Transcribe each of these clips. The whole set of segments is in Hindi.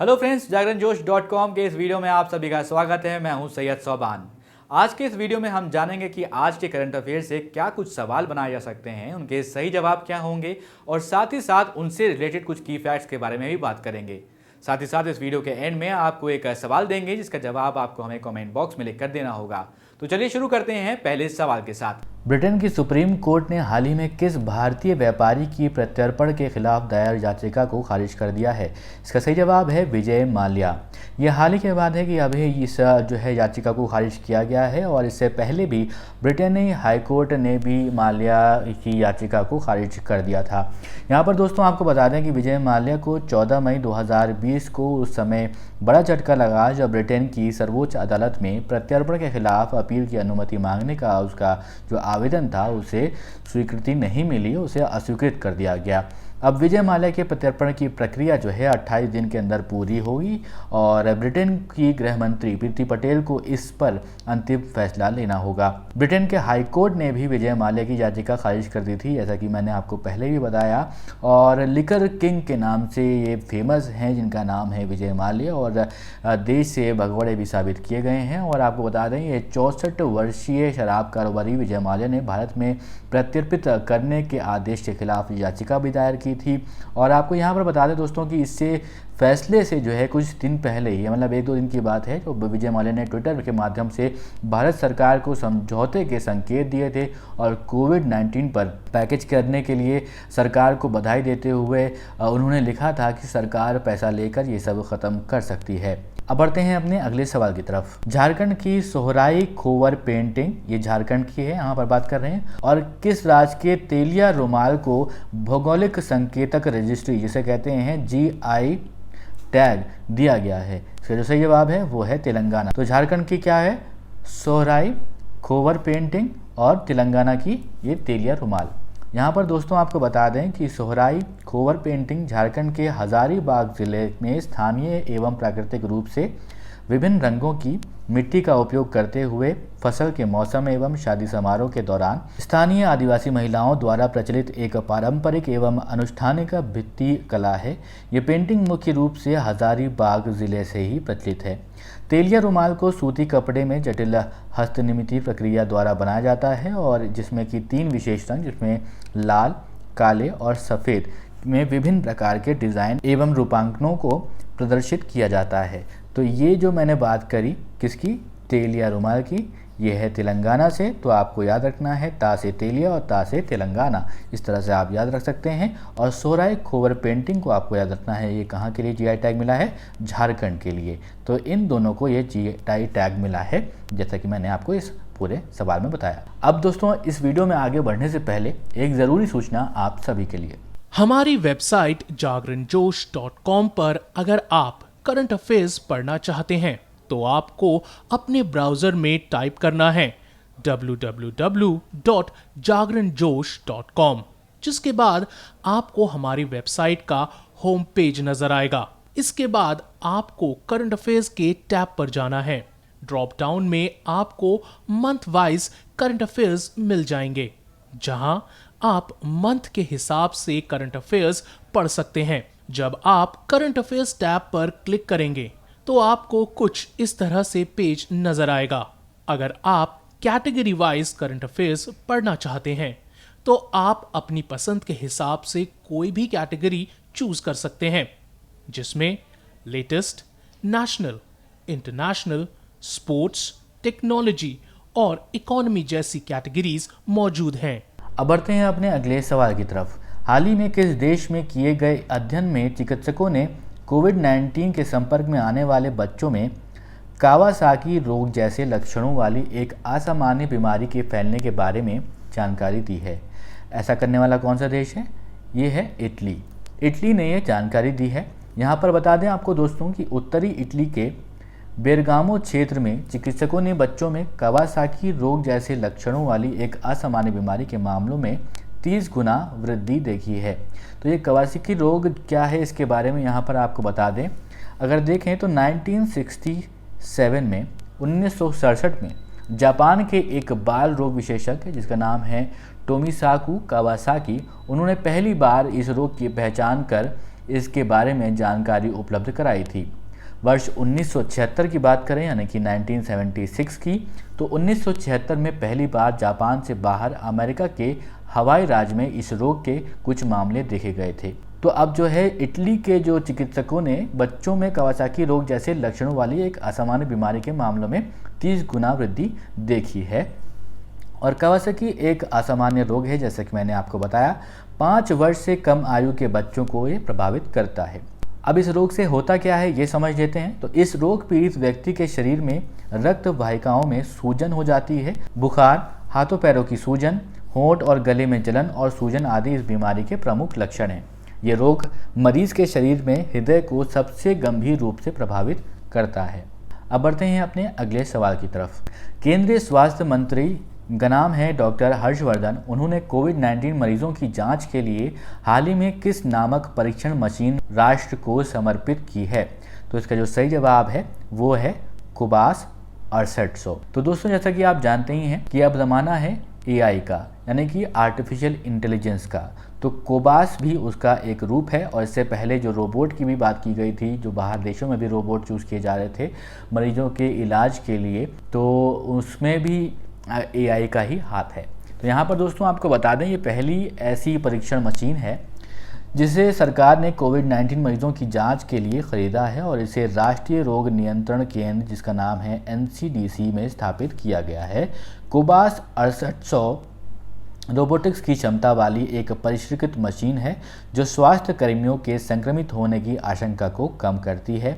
हेलो फ्रेंड्स, जागरणजोश.com के इस वीडियो में आप सभी का स्वागत है। मैं हूं सैयद सोबान। आज के इस वीडियो में हम जानेंगे कि आज के करंट अफेयर से क्या कुछ सवाल बनाए जा सकते हैं, उनके सही जवाब क्या होंगे और साथ ही साथ उनसे रिलेटेड कुछ की फैक्ट्स के बारे में भी बात करेंगे। साथ ही साथ इस वीडियो के एंड में आपको एक सवाल देंगे जिसका जवाब आपको हमें कमेंट बॉक्स में लिख कर देना होगा। तो चलिए शुरू करते हैं पहले सवाल के साथ। ब्रिटेन की सुप्रीम कोर्ट ने हाल ही में किस भारतीय व्यापारी की प्रत्यर्पण के खिलाफ दायर याचिका को खारिज कर दिया है? इसका सही जवाब है विजय माल्या। यह हाल ही के बाद है कि अभी इस जो है याचिका को खारिज किया गया है और इससे पहले भी ब्रिटेनी हाई कोर्ट ने भी माल्या की याचिका को खारिज कर दिया था। यहाँ पर दोस्तों आपको बता दें कि विजय माल्या को 14 मई 2020 को उस समय बड़ा झटका लगा जब ब्रिटेन की सर्वोच्च अदालत में प्रत्यर्पण के खिलाफ अपील की अनुमति मांगने का उसका जो आवेदन था उसे स्वीकृति नहीं मिली, उसे अस्वीकृत कर दिया गया। अब विजय माल्या के प्रत्यर्पण की प्रक्रिया जो है 28 दिन के अंदर पूरी होगी और ब्रिटेन की गृह मंत्री प्रीति पटेल को इस पर अंतिम फैसला लेना होगा। ब्रिटेन के हाई कोर्ट ने भी विजय माल्या की याचिका खारिज कर दी थी, जैसा कि मैंने आपको पहले भी बताया। और लिकर किंग के नाम से ये फेमस हैं, जिनका नाम है विजय माल्या और देश से भगौड़े भी साबित किए गए हैं। और आपको बता दें ये 64 वर्षीय शराब कारोबारी विजय माल्या ने भारत में प्रत्यर्पित करने के आदेश के खिलाफ याचिका भी दायर की थी। और आपको यहाँ पर बता दें दोस्तों कि इससे फैसले से जो है कुछ दिन पहले ही, मतलब 1-2 दिन की बात है, तो विजय माल्या ने ट्विटर के माध्यम से भारत सरकार को समझौते के संकेत दिए थे और कोविड-19 पर पैकेज करने के लिए सरकार को बधाई देते हुए उन्होंने लिखा था कि सरकार पैसा लेकर ये सब खत्म कर सकती है। अब बढ़ते हैं अपने अगले सवाल की तरफ। झारखंड की सोहराई खोवर पेंटिंग, ये झारखंड की है, यहाँ पर बात कर रहे हैं। और किस राज्य के तेलिया रुमाल को भौगोलिक संकेतक रजिस्ट्री जिसे कहते हैं GI टैग दिया गया है? इसका जो सही जवाब है वो है तेलंगाना। तो झारखंड की क्या है? सोहराई खोवर पेंटिंग और तेलंगाना की ये तेलिया रुमाल। यहाँ पर दोस्तों आपको बता दें कि सोहराई खोवर पेंटिंग झारखंड के हजारीबाग जिले में स्थानीय एवं प्राकृतिक रूप से विभिन्न रंगों की मिट्टी का उपयोग करते हुए फसल के मौसम एवं शादी समारोह के दौरान स्थानीय आदिवासी महिलाओं द्वारा प्रचलित एक पारंपरिक एवं अनुष्ठानिक भित्ति कला है। ये पेंटिंग मुख्य रूप से हजारीबाग जिले से ही प्रचलित है। तेलिया रुमाल को सूती कपड़े में जटिल हस्तनिर्मित प्रक्रिया द्वारा बनाया जाता है और जिसमें कि 3 विशेष रंग, जिसमें लाल, काले और सफ़ेद में विभिन्न प्रकार के डिज़ाइन एवं रूपांकनों को प्रदर्शित किया जाता है। तो ये जो मैंने बात करी किसकी? तेलिया रुमाल की, ये है तेलंगाना से। तो आपको याद रखना है ता से तेलिया और ता से तेलंगाना, इस तरह से आप याद रख सकते हैं। और सोहराई खोवर पेंटिंग को आपको याद रखना है, ये कहाँ के लिए GI टैग मिला है? झारखंड के लिए। तो इन दोनों को ये GI टैग मिला है, जैसा कि मैंने आपको इस पूरे सवाल में बताया। अब दोस्तों इस वीडियो में आगे बढ़ने से पहले एक ज़रूरी सूचना आप सभी के लिए। हमारी वेबसाइट जागरणजोश.com पर अगर आप करंट अफेयर्स पढ़ना चाहते हैं तो आपको अपने ब्राउजर में टाइप करना है www.jagranjosh.com, जिसके बाद आपको हमारी वेबसाइट का होम पेज नजर आएगा। इसके बाद आपको करंट अफेयर्स के टैब पर जाना है। ड्रॉप डाउन में आपको मंथ वाइज करंट अफेयर्स मिल जाएंगे, जहां आप मंथ के हिसाब से करंट अफेयर्स पढ़ सकते हैं। जब आप करंट अफेयर्स टैब पर क्लिक करेंगे तो आपको कुछ इस तरह से पेज नजर आएगा। अगर आप कैटेगरी वाइज करंट अफेयर्स पढ़ना चाहते हैं तो आप अपनी पसंद के हिसाब से कोई भी कैटेगरी चूज कर सकते हैं, जिसमें latest, national, international, sports, technology और इकोनॉमी जैसी कैटेगरीज मौजूद हैं। अब बढ़ते हैं अपने अगले सवाल की तरफ। हाल ही में किस देश में किए गए अध्ययन में चिकित्सकों ने कोविड-19 के संपर्क में आने वाले बच्चों में कावासाकी रोग जैसे लक्षणों वाली एक असामान्य बीमारी के फैलने के बारे में जानकारी दी है? ऐसा करने वाला कौन सा देश है? ये है इटली। इटली ने ये जानकारी दी है। यहाँ पर बता दें आपको दोस्तों कि उत्तरी इटली के बेरगामो क्षेत्र में चिकित्सकों ने बच्चों में कावासाकी रोग जैसे लक्षणों वाली एक असामान्य बीमारी के मामलों में 30 गुना वृद्धि देखी है। तो ये कावासाकी रोग क्या है, इसके बारे में यहाँ पर आपको बता दें। अगर देखें तो 1967 में 1967 में जापान के एक बाल रोग विशेषज्ञ जिसका नाम है टोमिसाकु कावासाकी, उन्होंने पहली बार इस रोग की पहचान कर इसके बारे में जानकारी उपलब्ध कराई थी। वर्ष 1976 की बात करें यानी कि 1976 की, तो 1976 में पहली बार जापान से बाहर अमेरिका के हवाई राज्य में इस रोग के कुछ मामले देखे गए थे। तो अब जो है इटली के जो चिकित्सकों ने बच्चों में कवासाकी रोग जैसे लक्षणों वाली एक असामान्य बीमारी के मामलों में 30 गुना वृद्धि देखी है। और कवासाकी एक असामान्य रोग है, जैसे कि मैंने आपको बताया 5 वर्ष से कम आयु के बच्चों को ये प्रभावित करता है। अब इस रोग से होता क्या है ये समझ लेते हैं। तो इस रोग पीड़ित व्यक्ति के शरीर में रक्त वाहिकाओं में सूजन हो जाती है। बुखार, हाथों पैरों की सूजन, होंठ और गले में जलन और सूजन आदि इस बीमारी के प्रमुख लक्षण हैं। ये रोग मरीज के शरीर में हृदय को सबसे गंभीर रूप से प्रभावित करता है। अब बढ़ते हैं अपने अगले सवाल की तरफ। केंद्रीय स्वास्थ्य मंत्री का नाम है डॉक्टर हर्षवर्धन। उन्होंने कोविड-19 मरीजों की जांच के लिए हाल ही में किस नामक परीक्षण मशीन राष्ट्र को समर्पित की है? तो इसका जो सही जवाब है वो है कोबास 6800। तो दोस्तों, जैसा कि आप जानते ही हैं कि अब ज़माना है AI का, यानी कि आर्टिफिशियल इंटेलिजेंस का। तो कोबास भी उसका एक रूप है। और इससे पहले जो रोबोट की भी बात की गई थी, जो बाहर देशों में भी रोबोट चूज़ किए जा रहे थे मरीजों के इलाज के लिए, तो उसमें भी AI का ही हाथ है। तो यहाँ पर दोस्तों आपको बता दें, ये पहली ऐसी परीक्षण मशीन है जिसे सरकार ने कोविड-19 मरीजों की जांच के लिए ख़रीदा है और इसे राष्ट्रीय रोग नियंत्रण केंद्र, जिसका नाम है NCDC, में स्थापित किया गया है। कोबास 6800 रोबोटिक्स की क्षमता वाली एक परिष्कृत मशीन है जो स्वास्थ्य कर्मियों के संक्रमित होने की आशंका को कम करती है।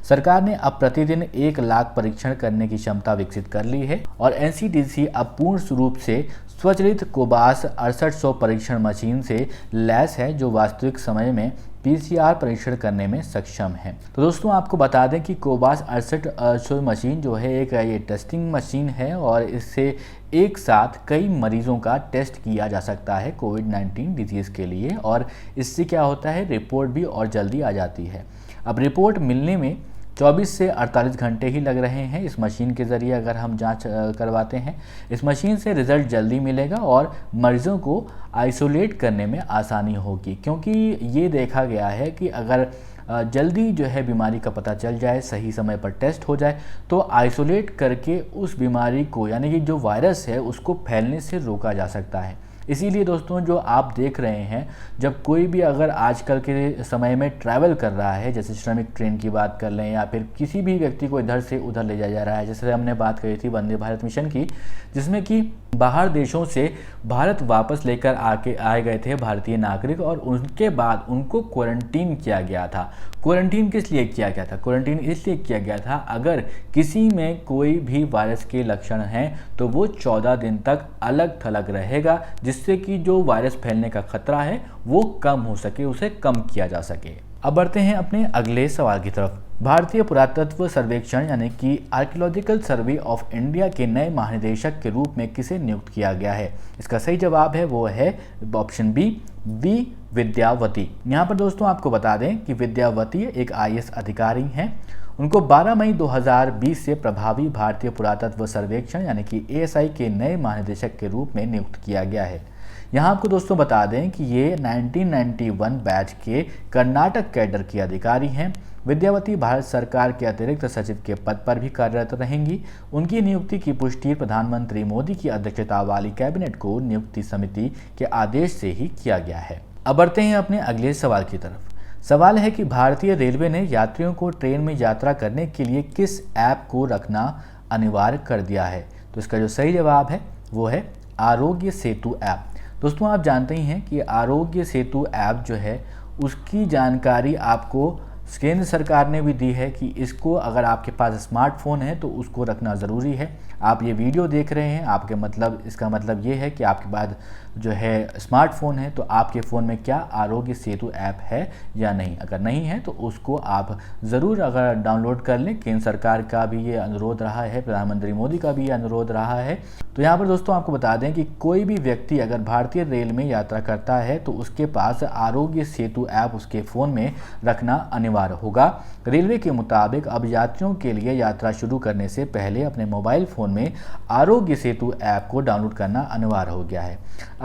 सरकार ने अब प्रतिदिन 1 लाख परीक्षण करने की क्षमता विकसित कर ली है और NCDC अब पूर्ण रूप से स्वचालित कोबास 6800 परीक्षण मशीन से लैस है, जो वास्तविक समय में PCR परीक्षण करने में सक्षम है। तो दोस्तों आपको बता दें कि कोबास 6800 मशीन जो है एक ये टेस्टिंग मशीन है और इससे एक साथ कई मरीजों का टेस्ट किया जा सकता है कोविड-19 डिजीज़ के लिए। और इससे क्या होता है, रिपोर्ट भी और जल्दी आ जाती है। अब रिपोर्ट मिलने में 24 से 48 घंटे ही लग रहे हैं इस मशीन के ज़रिए अगर हम जांच करवाते हैं। इस मशीन से रिज़ल्ट जल्दी मिलेगा और मरीजों को आइसोलेट करने में आसानी होगी, क्योंकि ये देखा गया है कि अगर जल्दी जो है बीमारी का पता चल जाए, सही समय पर टेस्ट हो जाए, तो आइसोलेट करके उस बीमारी को, यानी कि जो वायरस है, उसको फैलने से रोका जा सकता है। इसीलिए दोस्तों जो आप देख रहे हैं, जब कोई भी अगर आजकल के समय में ट्रैवल कर रहा है, जैसे श्रमिक ट्रेन की बात कर लें या फिर किसी भी व्यक्ति को इधर से उधर ले जाया जा रहा है, जैसे हमने बात करी थी वंदे भारत मिशन की, जिसमें कि बाहर देशों से भारत वापस लेकर आए गए थे भारतीय नागरिक और उनके बाद उनको क्वारंटीन किया गया था। क्वारंटीन किस लिए किया गया था? क्वारंटीन इसलिए किया गया था अगर किसी में कोई भी वायरस के लक्षण हैं तो वो 14 दिन तक अलग थलग रहेगा, जिससे कि जो वायरस फैलने का खतरा है वो कम हो सके, उसे कम किया जा सके। अब बढ़ते हैं अपने अगले सवाल की तरफ। भारतीय पुरातत्व सर्वेक्षण यानी कि आर्कियोलॉजिकल सर्वे ऑफ इंडिया के नए महानिदेशक के रूप में किसे नियुक्त किया गया है? इसका सही जवाब है वो है ऑप्शन बी विद्यावती। यहाँ पर दोस्तों आपको बता दें कि विद्यावती एक IAS अधिकारी हैं। उनको 12 मई 2020 से प्रभावी भारतीय पुरातत्व सर्वेक्षण यानी कि ASI के नए महानिदेशक के रूप में नियुक्त किया गया है। यहाँ आपको दोस्तों बता दें कि ये 1991 बैच के कर्नाटक कैडर की अधिकारी हैं। विद्यावती भारत सरकार के अतिरिक्त सचिव के पद पर भी कार्यरत रहेंगी। उनकी नियुक्ति की पुष्टि प्रधानमंत्री मोदी की अध्यक्षता वाली कैबिनेट को नियुक्ति समिति के आदेश से ही किया गया है। अब बढ़ते हैं अपने अगले सवाल की तरफ। सवाल है कि भारतीय रेलवे ने यात्रियों को ट्रेन में यात्रा करने के लिए किस ऐप को रखना अनिवार्य कर दिया है? तो इसका जो सही जवाब है वो है आरोग्य सेतु ऐप। दोस्तों आप जानते ही हैं कि आरोग्य सेतु ऐप जो है उसकी जानकारी आपको केंद्र सरकार ने भी दी है कि इसको अगर आपके पास स्मार्टफोन है तो उसको रखना ज़रूरी है। आप ये वीडियो देख रहे हैं, आपके मतलब इसका मतलब ये है कि आपके पास जो है स्मार्टफोन है, तो आपके फ़ोन में क्या आरोग्य सेतु ऐप है या नहीं। अगर नहीं है तो उसको आप ज़रूर अगर डाउनलोड कर लें। केंद्र सरकार का भी ये अनुरोध रहा है, प्रधानमंत्री मोदी का भी ये अनुरोध रहा है। तो यहाँ पर दोस्तों आपको बता दें कि कोई भी व्यक्ति अगर भारतीय रेल में यात्रा करता है तो उसके पास आरोग्य सेतु ऐप उसके फ़ोन में रखना अनिवार्य होगा। रेलवे के मुताबिक अब यात्रियों के लिए यात्रा शुरू करने से पहले अपने मोबाइल फ़ोन में आरोग्य सेतु ऐप को डाउनलोड करना अनिवार्य हो गया है।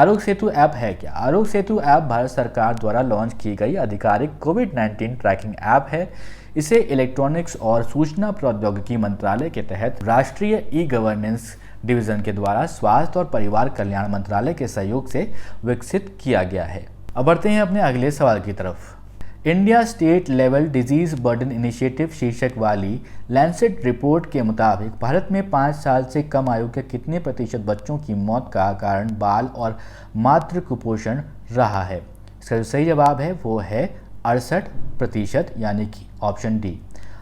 आरोग्य सेतु ऐप है क्या? आरोग्य सेतु ऐप भारत सरकार द्वारा लॉन्च की गई आधिकारिक कोविड-19 ट्रैकिंग ऐप है। इसे इलेक्ट्रॉनिक्स और सूचना प्रौद्योगिकी मंत्रालय के तहत राष्ट्रीय ई गवर्नेंस डिवीजन के द्वारा स्वास्थ्य और परिवार कल्याण मंत्रालय के सहयोग से विकसित किया गया है। अब बढ़ते हैं अपने अगले सवाल की तरफ। India state level disease burden initiative शीर्षक वाली लैंसेट रिपोर्ट के मुताबिक भारत में 5 साल से कम आयु के कितने प्रतिशत बच्चों की मौत का कारण बाल और मातृ कुपोषण रहा है? इसका जो सही जवाब है वो है 68%, यानी कि ऑप्शन डी।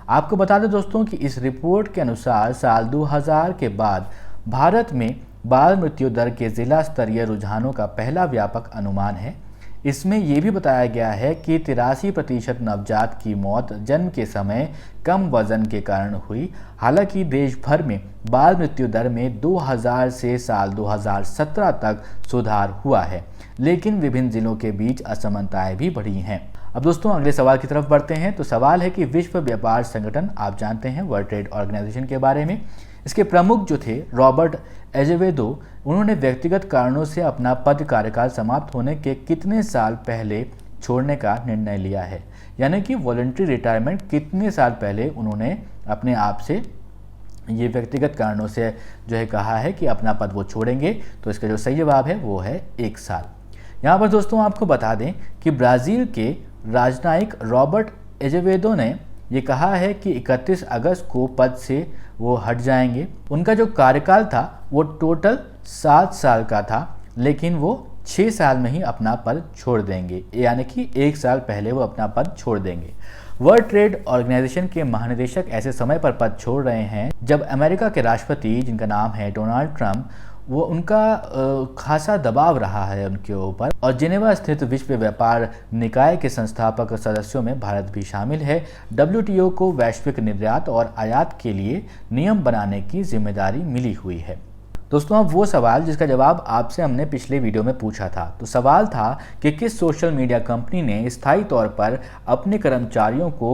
आपको बता दें दोस्तों कि इस रिपोर्ट के अनुसार साल 2000 के बाद भारत में बाल मृत्यु दर के जिला स्तरीय रुझानों का पहला व्यापक अनुमान है। इसमें यह भी बताया गया है कि 83% नवजात की मौत जन्म के समय कम वजन के कारण हुई। हालांकि देश भर में बाल मृत्यु दर में 2000 से साल 2017 तक सुधार हुआ है, लेकिन विभिन्न जिलों के बीच असमानताएं भी बढ़ी हैं। अब दोस्तों अगले सवाल की तरफ बढ़ते हैं। तो सवाल है कि विश्व व्यापार संगठन, आप जानते हैं वर्ल्ड ट्रेड ऑर्गेनाइजेशन के बारे में, इसके प्रमुख जो थे रॉबर्ट एजेवेदो, उन्होंने व्यक्तिगत कारणों से अपना पद कार्यकाल समाप्त होने के कितने साल पहले छोड़ने का निर्णय लिया है? यानी कि वॉलंटरी रिटायरमेंट कितने साल पहले उन्होंने अपने आप से ये व्यक्तिगत कारणों से जो है कहा है कि अपना पद वो छोड़ेंगे? तो इसका जो सही जवाब है वो है 1 साल। यहाँ पर दोस्तों आपको बता दें कि ब्राज़ील के राजनयिक रॉबर्ट एजेवेदो ने ये कहा है कि 31 अगस्त को पद से वो हट जाएंगे। उनका जो कार्यकाल था वो टोटल 7 साल का था, लेकिन वो 6 साल में ही अपना पद छोड़ देंगे, यानी कि 1 साल पहले वो अपना पद छोड़ देंगे। वर्ल्ड ट्रेड ऑर्गेनाइजेशन के महानिदेशक ऐसे समय पर पद छोड़ रहे हैं जब अमेरिका के राष्ट्रपति, जिनका नाम है डोनाल्ड ट्रंप, वो उनका खासा दबाव रहा है उनके ऊपर, और जिनेवा स्थित विश्व व्यापार निकाय के संस्थापक सदस्यों में भारत भी शामिल है। WTO को वैश्विक निर्यात और आयात के लिए नियम बनाने की जिम्मेदारी मिली हुई है। दोस्तों अब वो सवाल जिसका जवाब आपसे हमने पिछले वीडियो में पूछा था। तो सवाल था कि किस सोशल मीडिया कंपनी ने स्थायी तौर पर अपने कर्मचारियों को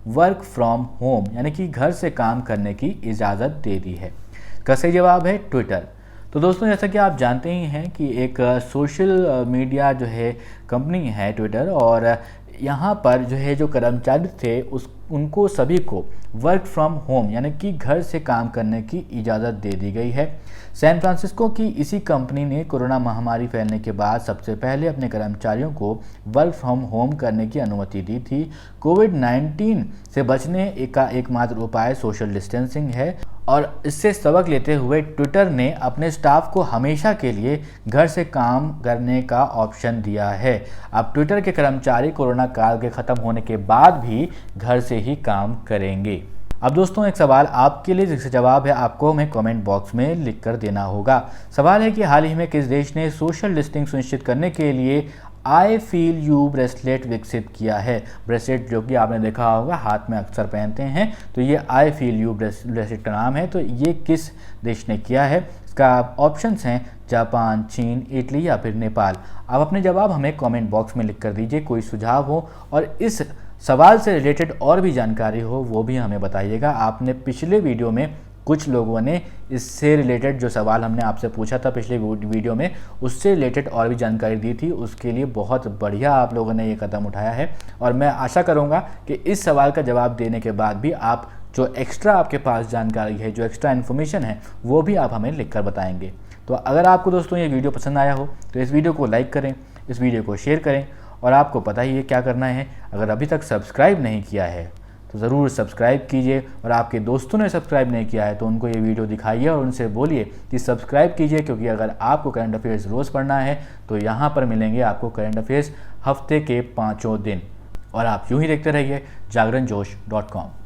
वर्क फ्रॉम होम यानी कि घर से काम करने की इजाज़त दे दी है? इसका सही जवाब है ट्विटर। तो दोस्तों जैसा कि आप जानते ही हैं कि एक सोशल मीडिया जो है कंपनी है ट्विटर, और यहाँ पर जो है जो कर्मचारी थे उनको सभी को वर्क फ्रॉम होम यानी कि घर से काम करने की इजाज़त दे दी गई है। सैन फ्रांसिस्को की इसी कंपनी ने कोरोना महामारी फैलने के बाद सबसे पहले अपने कर्मचारियों को वर्क फ्रॉम होम करने की अनुमति दी थी। कोविड-19 से बचने का एकमात्र उपाय सोशल डिस्टेंसिंग है, और इससे सबक लेते हुए ट्विटर ने अपने स्टाफ को हमेशा के लिए घर से काम करने का ऑप्शन दिया है। अब ट्विटर के कर्मचारी कोरोना काल के ख़त्म होने के बाद भी घर से ही काम करेंगे। अब दोस्तों एक सवाल आपके लिए जिसका जवाब है आपको हमें कमेंट बॉक्स में लिख कर देना होगा। सवाल है कि हाल ही में किस देश ने सोशल डिस्टेंसिंग सुनिश्चित करने के लिए आई फील यू ब्रेसलेट विकसित किया है? ब्रेसलेट जो कि आपने देखा होगा हाथ में अक्सर पहनते हैं, तो ये आई फील यू ब्रेसलेट का नाम है। तो ये किस देश ने किया है? इसका ऑप्शंस हैं जापान, चीन, इटली या फिर नेपाल। आप अपने जवाब हमें कमेंट बॉक्स में लिख कर दीजिए। कोई सुझाव हो और इस सवाल से रिलेटेड और भी जानकारी हो वो भी हमें बताइएगा। आपने पिछले वीडियो में कुछ लोगों ने इससे रिलेटेड जो सवाल हमने आपसे पूछा था पिछले वीडियो में, उससे रिलेटेड और भी जानकारी दी थी। उसके लिए बहुत बढ़िया आप लोगों ने ये कदम उठाया है, और मैं आशा करूँगा कि इस सवाल का जवाब देने के बाद भी आप जो एक्स्ट्रा आपके पास जानकारी है, जो एक्स्ट्रा इन्फॉर्मेशन है, वो भी आप हमें लिख कर बताएंगे। तो अगर आपको दोस्तों ये वीडियो पसंद आया हो तो इस वीडियो को लाइक करें, इस वीडियो को शेयर करें, और आपको पता ही है क्या करना है। अगर अभी तक सब्सक्राइब नहीं किया है तो ज़रूर सब्सक्राइब कीजिए, और आपके दोस्तों ने सब्सक्राइब नहीं किया है तो उनको ये वीडियो दिखाइए और उनसे बोलिए कि सब्सक्राइब कीजिए, क्योंकि अगर आपको करंट अफेयर्स रोज़ पढ़ना है तो यहाँ पर मिलेंगे आपको करंट अफेयर्स हफ्ते के 5 दिन। और आप यूँ ही देखते रहिए जागरणजोश.com।